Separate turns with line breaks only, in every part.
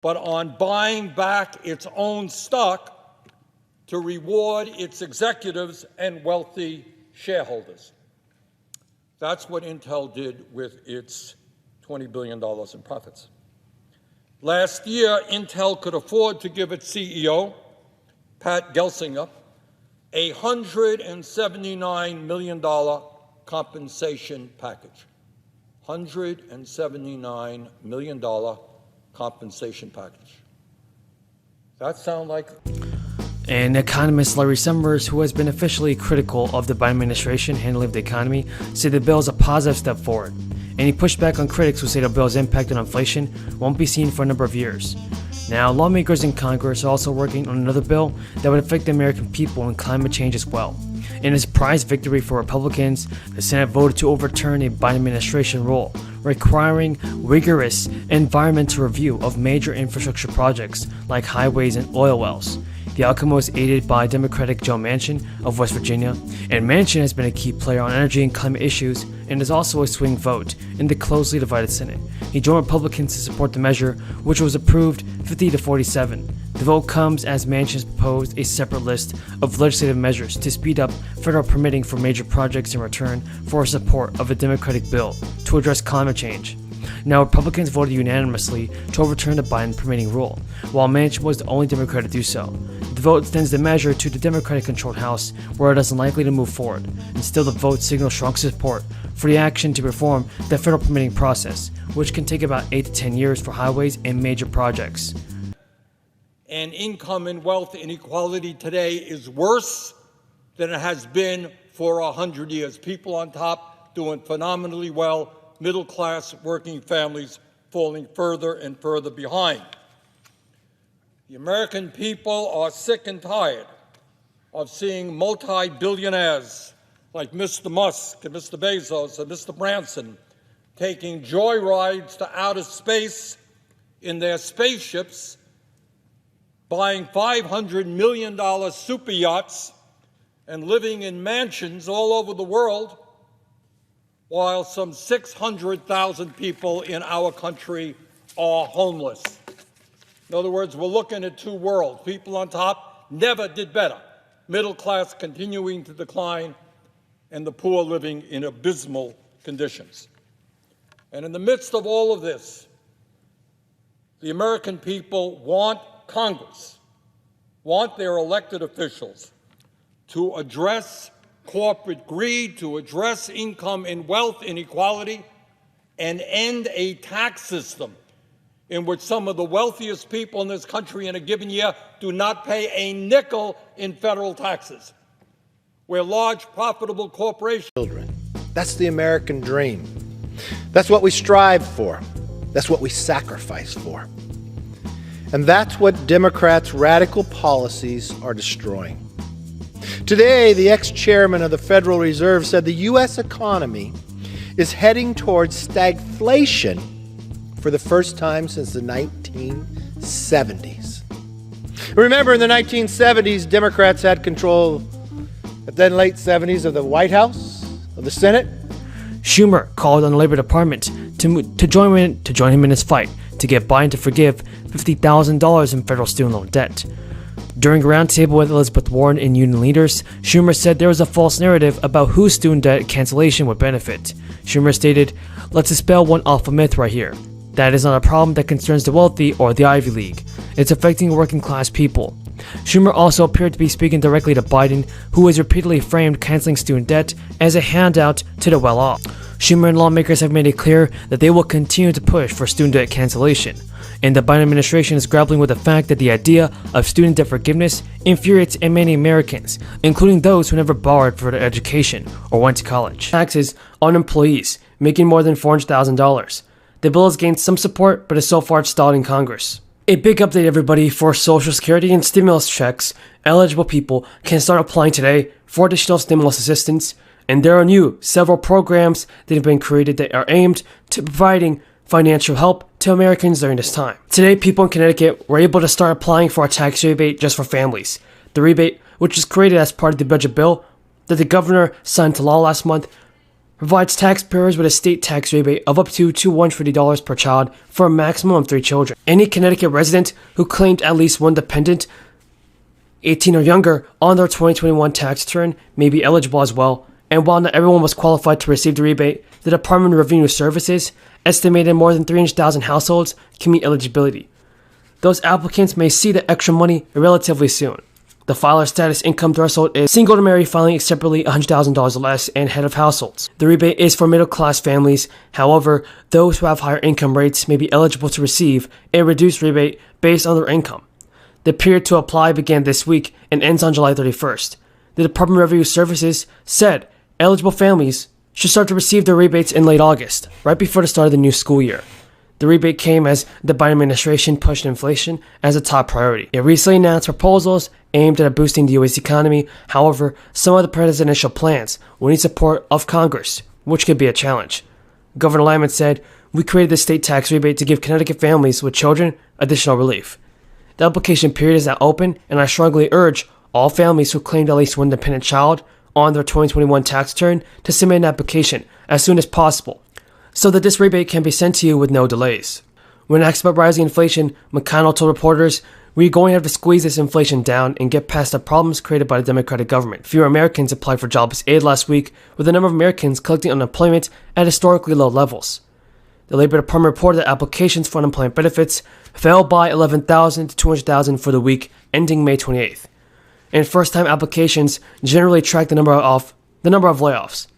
but on buying back its own stock to reward its executives and wealthy shareholders. That's what Intel did with its $20 billion in profits. Last year, Intel could afford to give its CEO, Pat Gelsinger, a $179 million compensation package. $179 million compensation package. That sound like...
And economist Larry Summers, who has been officially critical of the Biden administration handling the economy, said the bill is a positive step forward. And he pushed back on critics who say the bill's impact on inflation won't be seen for a number of years. Now, lawmakers in Congress are also working on another bill that would affect the American people and climate change as well. In a surprise victory for Republicans, the Senate voted to overturn a Biden administration rule requiring rigorous environmental review of major infrastructure projects like highways and oil wells. The outcome was aided by Democratic Joe Manchin of West Virginia, and Manchin has been a key player on energy and climate issues and is also a swing vote in the closely divided Senate. He joined Republicans to support the measure, which was approved 50-47. The vote comes as Manchin has proposed a separate list of legislative measures to speed up federal permitting for major projects in return for support of a Democratic bill to address climate change. Now, Republicans voted unanimously to overturn the Biden permitting rule, while Manchin was the only Democrat to do so. The vote extends the measure to the Democratic-controlled House, where it is unlikely to move forward, and still the vote signals strong support for the action to reform the federal permitting process, which can take about 8 to 10 years for highways and major projects.
And income and wealth inequality today is worse than it has been for 100 years. People on top doing phenomenally well, middle-class working families falling further and further behind. The American people are sick and tired of seeing multi-billionaires like Mr. Musk and Mr. Bezos and Mr. Branson taking joyrides to outer space in their spaceships, buying $500 million super yachts, and living in mansions all over the world, while some 600,000 people in our country are homeless. In other words, we're looking at two worlds. People on top never did better. Middle class continuing to decline, and the poor living in abysmal conditions. And in the midst of all of this, the American people want Congress, want their elected officials to address corporate greed, to address income and wealth inequality, and end a tax system in which some of the wealthiest people in this country in a given year do not pay a nickel in federal taxes, where large profitable corporations...
That's the American dream. That's what we strive for. That's what we sacrifice for. And that's what Democrats' radical policies are destroying. Today, the ex-chairman of the Federal Reserve said the U.S. economy is heading towards stagflation for the first time since the 1970s. Remember, in the 1970s, Democrats had control, at then late 70s, of the White House, of the Senate.
Schumer called on the Labor Department to join him in his fight to get Biden to forgive $50,000 in federal student loan debt. During a roundtable with Elizabeth Warren and union leaders, Schumer said there was a false narrative about whose student debt cancellation would benefit. Schumer stated, "Let's dispel one awful myth right here. That is not a problem that concerns the wealthy or the Ivy League. It's affecting working class people." Schumer also appeared to be speaking directly to Biden, who has repeatedly framed canceling student debt as a handout to the well-off. Schumer and lawmakers have made it clear that they will continue to push for student debt cancellation, and the Biden administration is grappling with the fact that the idea of student debt forgiveness infuriates many Americans, including those who never borrowed for their education or went to college. Taxes on employees making more than $400,000. The bill has gained some support, but is so far stalled in Congress. A big update, everybody. For Social Security and stimulus checks, eligible people can start applying today for additional stimulus assistance, and there are several programs that have been created that are aimed to providing financial help to Americans during this time. Today, people in Connecticut were able to start applying for a tax rebate just for families. The rebate, which was created as part of the budget bill that the governor signed into law last month, provides taxpayers with a state tax rebate of up to $250 per child for a maximum of 3 children. Any Connecticut resident who claimed at least one dependent, 18 or younger, on their 2021 tax return may be eligible as well. And while not everyone was qualified to receive the rebate, the Department of Revenue Services estimated more than 300,000 households can meet eligibility. Those applicants may see the extra money relatively soon. The filer status income threshold is single to married filing separately $100,000 or less and head of households. The rebate is for middle-class families. However, those who have higher income rates may be eligible to receive a reduced rebate based on their income. The period to apply began this week and ends on July 31st. The Department of Revenue Services said eligible families should start to receive their rebates in late August, right before the start of the new school year. The rebate came as the Biden administration pushed inflation as a top priority. It recently announced proposals aimed at boosting the U.S. economy. However, some of the presidential plans will need support of Congress, which could be a challenge. Governor Lyman said, "We created the state tax rebate to give Connecticut families with children additional relief. The application period is now open, and I strongly urge all families who claimed at least one dependent child on their 2021 tax return to submit an application as soon as possible, so that this rebate can be sent to you with no delays." When asked about rising inflation, McConnell told reporters, "We're going to have to squeeze this inflation down and get past the problems created by the Democratic government." Fewer Americans applied for jobless aid last week, with the number of Americans collecting unemployment at historically low levels. The Labor Department reported that applications for unemployment benefits fell by 11,000 to 200,000 for the week ending May 28th. And first-time applications generally track the number of layoffs.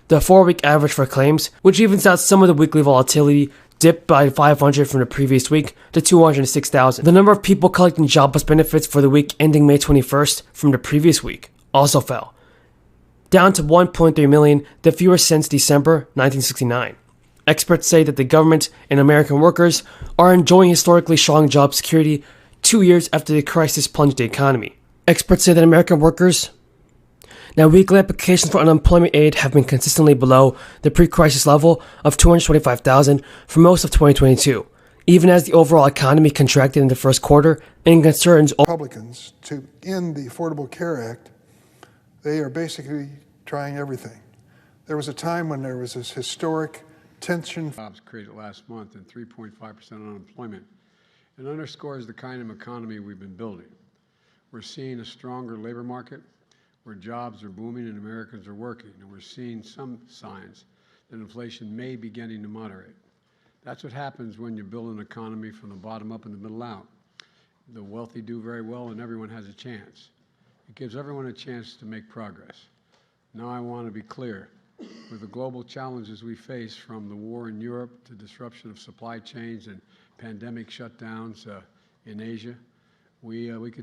The 4-week average for claims, which evens out some of the weekly volatility, dipped by 500 from the previous week to 206,000. The number of people collecting jobless benefits for the week ending May 21st from the previous week also fell, down to 1.3 million, the fewest since December 1969. Experts say that the government and American workers are enjoying historically strong job security 2 years after the crisis plunged the economy. Experts say that American workers Now, weekly applications for unemployment aid have been consistently below the pre-crisis level of 225,000 for most of 2022, even as the overall economy contracted in the first quarter and concerns
Republicans to end the Affordable Care Act. They are basically trying everything. There was a time when there was this historic tension.
Jobs created last month and 3.5% unemployment. It underscores the kind of economy we've been building. We're seeing a stronger labor market where jobs are booming and Americans are working, and we're seeing some signs that inflation may be beginning to moderate. That's what happens when you build an economy from the bottom up and the middle out. The wealthy do very well and everyone has a chance. It gives everyone a chance to make progress. Now I want to be clear. With the global challenges we face, from the war in Europe to disruption of supply chains and pandemic shutdowns in Asia, we could